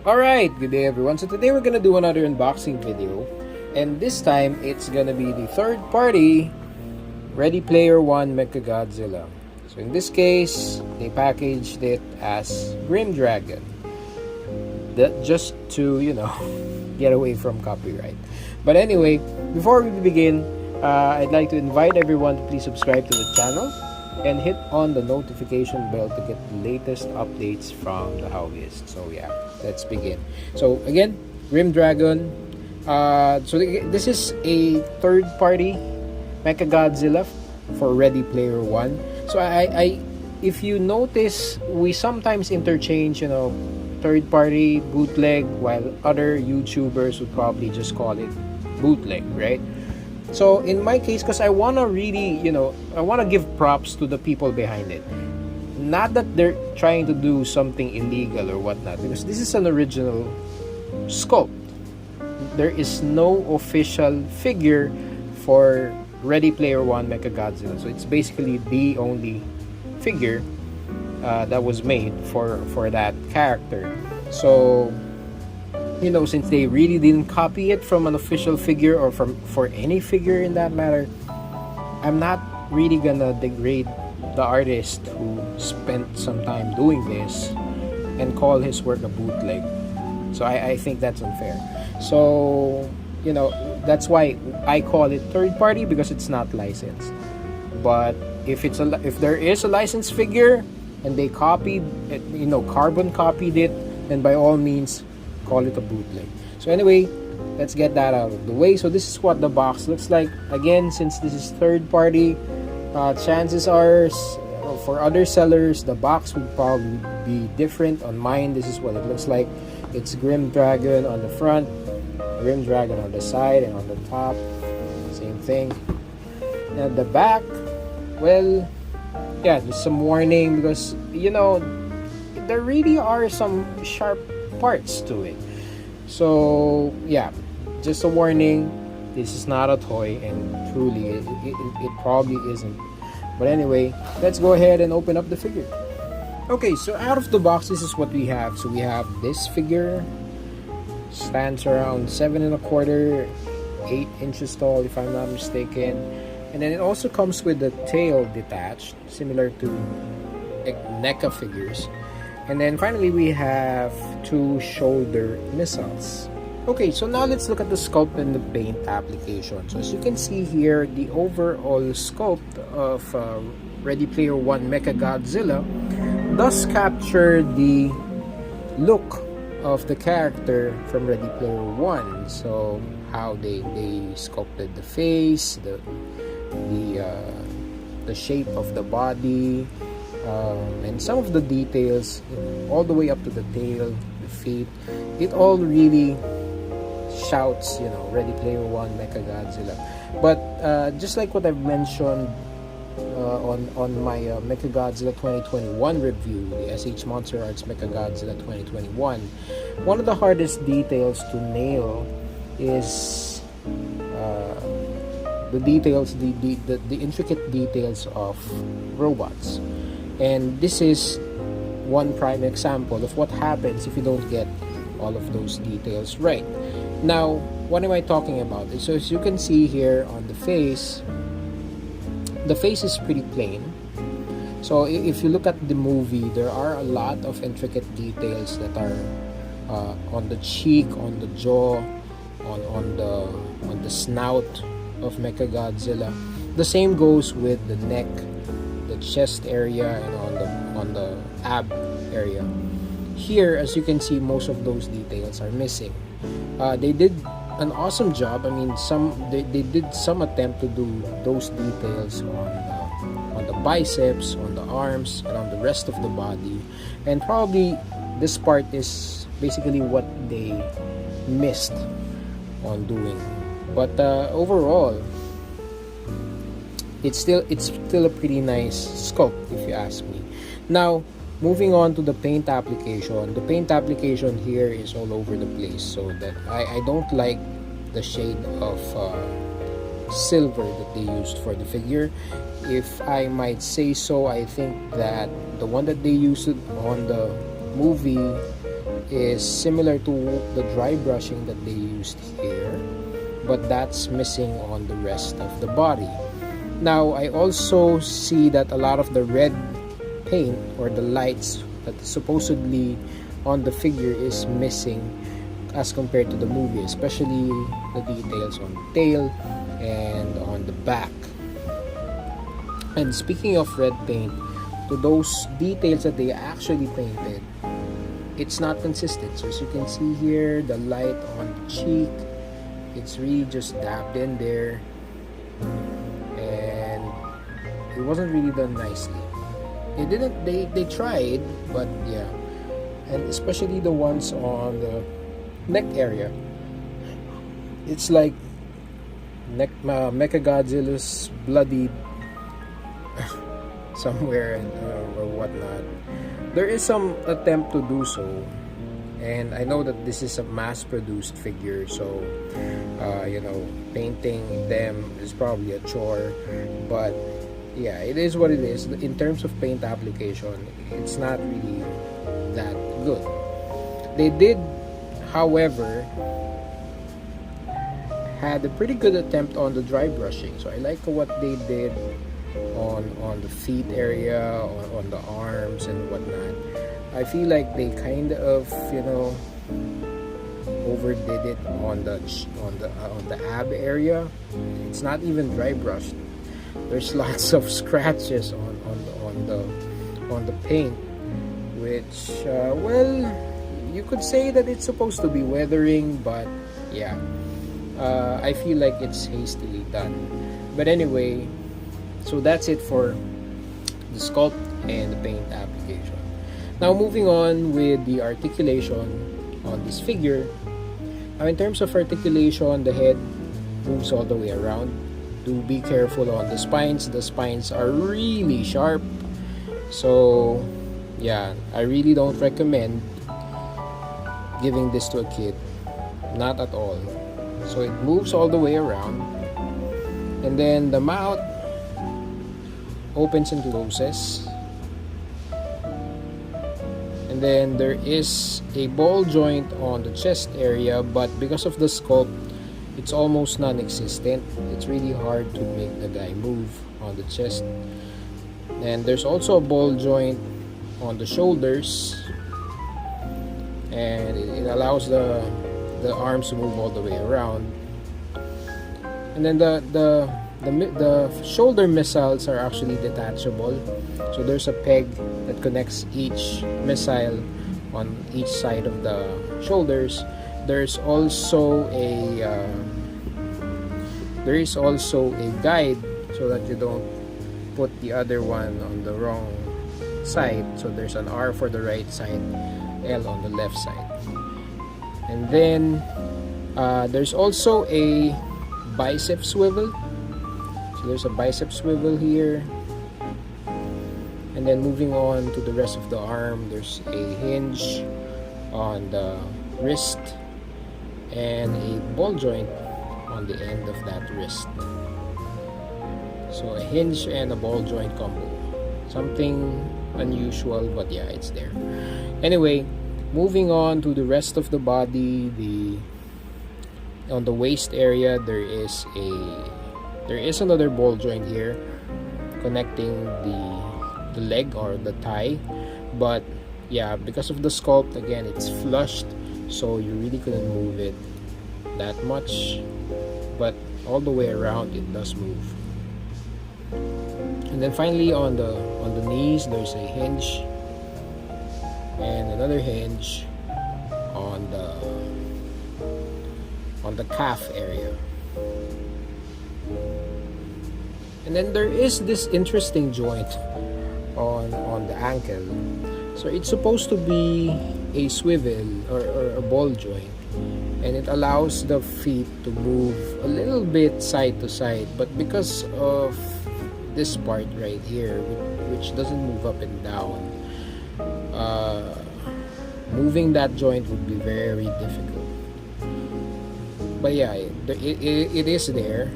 Alright, good day everyone. So today we're gonna do another unboxing video, and this time it's gonna be the third party Ready Player One Mechagodzilla. So in this case, they packaged it as Grim Dragon. That just to, get away from copyright. But anyway, before we begin, I'd like to invite everyone to please subscribe to the channel and hit on the notification bell to get the latest updates from the hobbyist. So yeah, let's begin. So again, Grim Dragon. This is a third-party Mechagodzilla for Ready Player One. So if you notice, we sometimes interchange, third-party bootleg, while other YouTubers would probably just call it bootleg, right? So in my case, because I want to really, I want to give props to the people behind it. Not that they're trying to do something illegal or whatnot, because this is an original sculpt. There is no official figure for Ready Player One Mechagodzilla. So it's basically the only figure that was made for that character. So since they really didn't copy it from an official figure or for any figure in that matter, I'm not really gonna degrade the artist who spent some time doing this and call his work a bootleg. So I think that's unfair. So that's why I call it third party, because it's not licensed. But if there is a licensed figure and they copied it, carbon copied it, then by all means call it a bootleg. So anyway, let's get that out of the way. So this is what the box looks like. Again, since this is third party, chances are for other sellers the box would probably be different. On mine, this is what it looks like. It's Grim Dragon on the front, Grim Dragon on the side, and on the top same thing. And the back, well, yeah, there's some warning, because there really are some sharp parts to it. So yeah, just a warning, this is not a toy, and truly it probably isn't. But anyway, let's go ahead and open up the figure. Okay, so out of the box, this is what we have. So we have this figure, stands around 7 1/4, 8 inches tall if I'm not mistaken, and then it also comes with the tail detached, similar to NECA figures. And then finally, we have 2 shoulder missiles. Okay, so now let's look at the sculpt and the paint application. So as you can see here, the overall sculpt of Ready Player One Mechagodzilla does capture the look of the character from Ready Player One. So how they sculpted the face, the shape of the body, and some of the details, all the way up to the tail, the feet. It all really shouts, Ready Player One Mechagodzilla. But just like what I've mentioned on my Mechagodzilla 2021 review, the SH Monster Arts Mechagodzilla 2021, one of the hardest details to nail is the details, the intricate details of robots. And this is one prime example of what happens if you don't get all of those details right. Now, what am I talking about? So as you can see here on the face is pretty plain. So if you look at the movie, there are a lot of intricate details that are on the cheek, on the jaw, on the snout of Mechagodzilla. The same goes with the neck, the chest area, and on the ab area. Here, as you can see, most of those details are missing. They did an awesome job. I mean, they did some attempt to do those details on the biceps, on the arms, and on the rest of the body. And probably this part is basically what they missed on doing. But overall, it's still a pretty nice sculpt, if you ask me. Now, moving on to the paint application. The paint application here is all over the place, so that I don't like the shade of silver that they used for the figure. If I might say so, I think that the one that they used on the movie is similar to the dry brushing that they used here, but that's missing on the rest of the body. Now I also see that a lot of the red paint or the lights that is supposedly on the figure is missing as compared to the movie, especially the details on the tail and on the back. And speaking of red paint, to those details that they actually painted, it's not consistent. So as you can see here, the light on the cheek, it's really just dabbed in there, and it wasn't really done nicely. They tried, but yeah. And especially the ones on the neck area, it's like Mechagodzilla's bloodied somewhere or whatnot. There is some attempt to do so, and I know that this is a mass-produced figure, so painting them is probably a chore, but yeah, it is what it is. In terms of paint application, it's not really that good. They did, however, had a pretty good attempt on the dry brushing, so I like what they did on the feet area, on the arms and whatnot. I feel like they kind of overdid it on the ab area. It's not even dry brushed. There's lots of scratches on the paint, which you could say that it's supposed to be weathering, but yeah, I feel like it's hastily done. But anyway, so that's it for the sculpt and the paint application. Now moving on with the articulation on this figure. Now in terms of articulation, the head moves all the way around. Do be careful on the spines. The spines are really sharp. So yeah, I really don't recommend giving this to a kid. Not at all. So it moves all the way around. And then the mouth opens and closes. And then there is a ball joint on the chest area, but because of the sculpt, it's almost non-existent. It's really hard to make the guy move on the chest. And there's also a ball joint on the shoulders, and it allows the arms to move all the way around. And then the shoulder missiles are actually detachable, so there's a peg that connects each missile on each side of the shoulders. There's also a guide so that you don't put the other one on the wrong side. So there's an R for the right side, L on the left side. And then there's also a bicep swivel. So there's a bicep swivel here. And then moving on to the rest of the arm, there's a hinge on the wrist and a ball joint on the end of that wrist. So a hinge and a ball joint combo. Something unusual, but yeah, it's there. Anyway, moving on to the rest of the body, on the waist area, there is another ball joint here connecting the leg or the thigh. But yeah, because of the sculpt, again, it's flushed, so you really couldn't move it that much, but all the way around it does move. And then finally on the knees, there's a hinge and another hinge on the calf area. And then there is this interesting joint on the ankle. So it's supposed to be a swivel or a ball joint, and it allows the feet to move a little bit side to side, but because of this part right here, which doesn't move up and down, moving that joint would be very difficult. But yeah, it is there,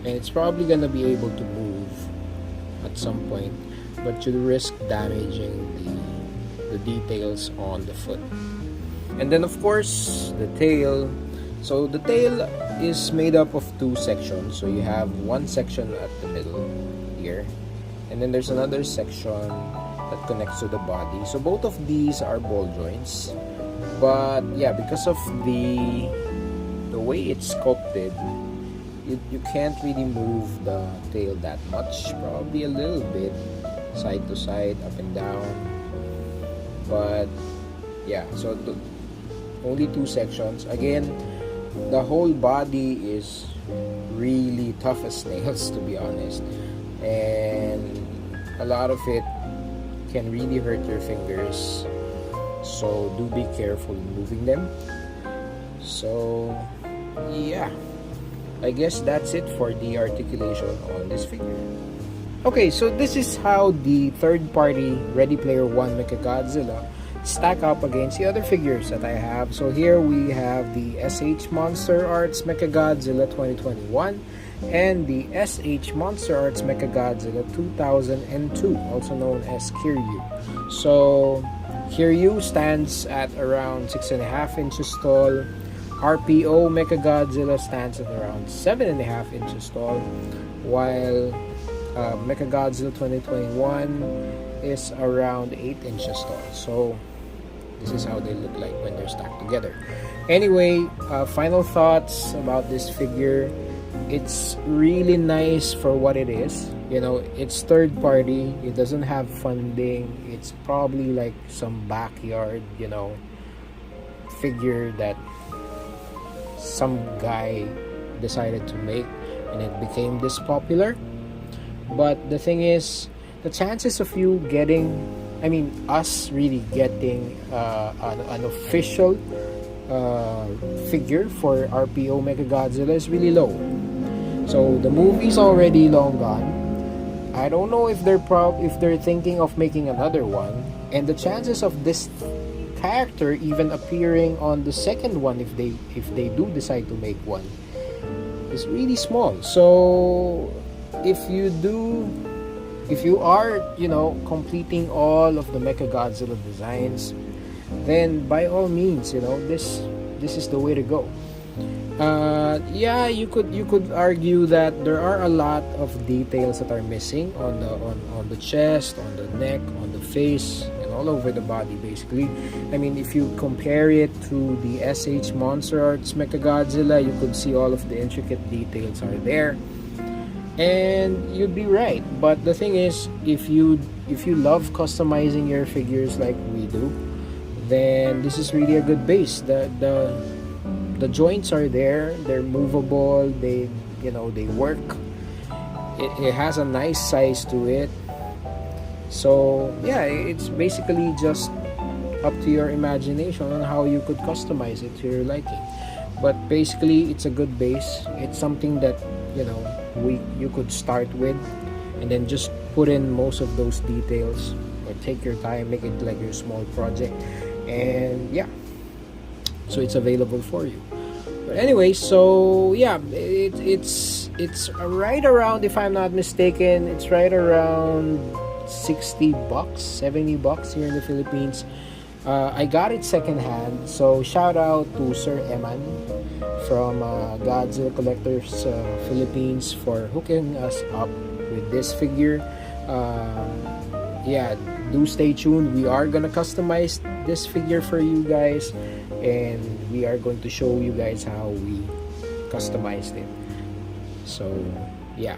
and it's probably gonna be able to move at some point, but you risk damaging the details on the foot. And then of course the tail. So the tail is made up of two sections. So you have one section at the middle here, and then there's another section that connects to the body. So both of these are ball joints, but yeah, because of the way it's sculpted, you can't really move the tail that much. Probably a little bit side to side, up and down, but yeah. So only two sections. Again, the whole body is really tough as nails, to be honest, and a lot of it can really hurt your fingers, so do be careful moving them. So yeah, I guess that's it for the articulation on this figure. Okay, so this is how the third-party Ready Player One Mechagodzilla stack up against the other figures that I have. So here we have the SH Monster Arts Mechagodzilla 2021 and the SH Monster Arts Mechagodzilla 2002, also known as Kiryu. So Kiryu stands at around 6.5 inches tall. RPO Mechagodzilla stands at around 7.5 inches tall, while Mechagodzilla 2021 is around 8 inches tall. So this is how they look like when they're stacked together. Anyway, final thoughts about this figure. It's really nice for what it is. You know, it's third party. It doesn't have funding. It's probably like some backyard, you know, figure that some guy decided to make, and it became this popular. But the thing is, the chances of you getting, I mean, us really getting an official figure for RPO Mechagodzilla is really low. So the movie's already long gone. I don't know if they're thinking of making another one, and the chances of this character even appearing on the second one, if they do decide to make one, is really small. So if you are, you know, completing all of the Mechagodzilla designs, then by all means, you know, this is the way to go. Yeah, you could argue that there are a lot of details that are missing on the chest, on the neck, on the face, and all over the body, basically. I mean, if you compare it to the SH Monster Arts Mechagodzilla, you could see all of the intricate details are there. And you'd be right, but the thing is, if you love customizing your figures like we do, then this is really a good base. The joints are there, they're movable, they work. It has a nice size to it. So yeah, it's basically just up to your imagination on how you could customize it to your liking. But basically, it's a good base. It's something that, you know, you could start with, and then just put in most of those details, or take your time, make it like your small project, and yeah, so it's available for you. But anyway, so yeah, it's right around, if I'm not mistaken, it's right around $60, $70 here in the Philippines. I got it secondhand, so shout out to Sir Eman from Godzilla Collectors Philippines for hooking us up with this figure. Yeah, do stay tuned. We are gonna customize this figure for you guys, and we are going to show you guys how we customized it. So yeah.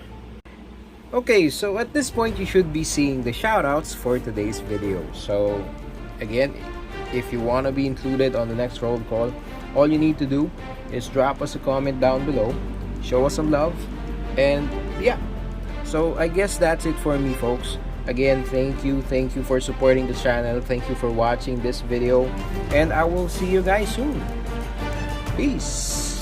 Okay, so at this point you should be seeing the shoutouts for today's video. So again, if you want to be included on the next roll call, all you need to do is drop us a comment down below, show us some love, and yeah. So I guess that's it for me, folks. Again, thank you for supporting the channel, thank you for watching this video, and I will see you guys soon. Peace.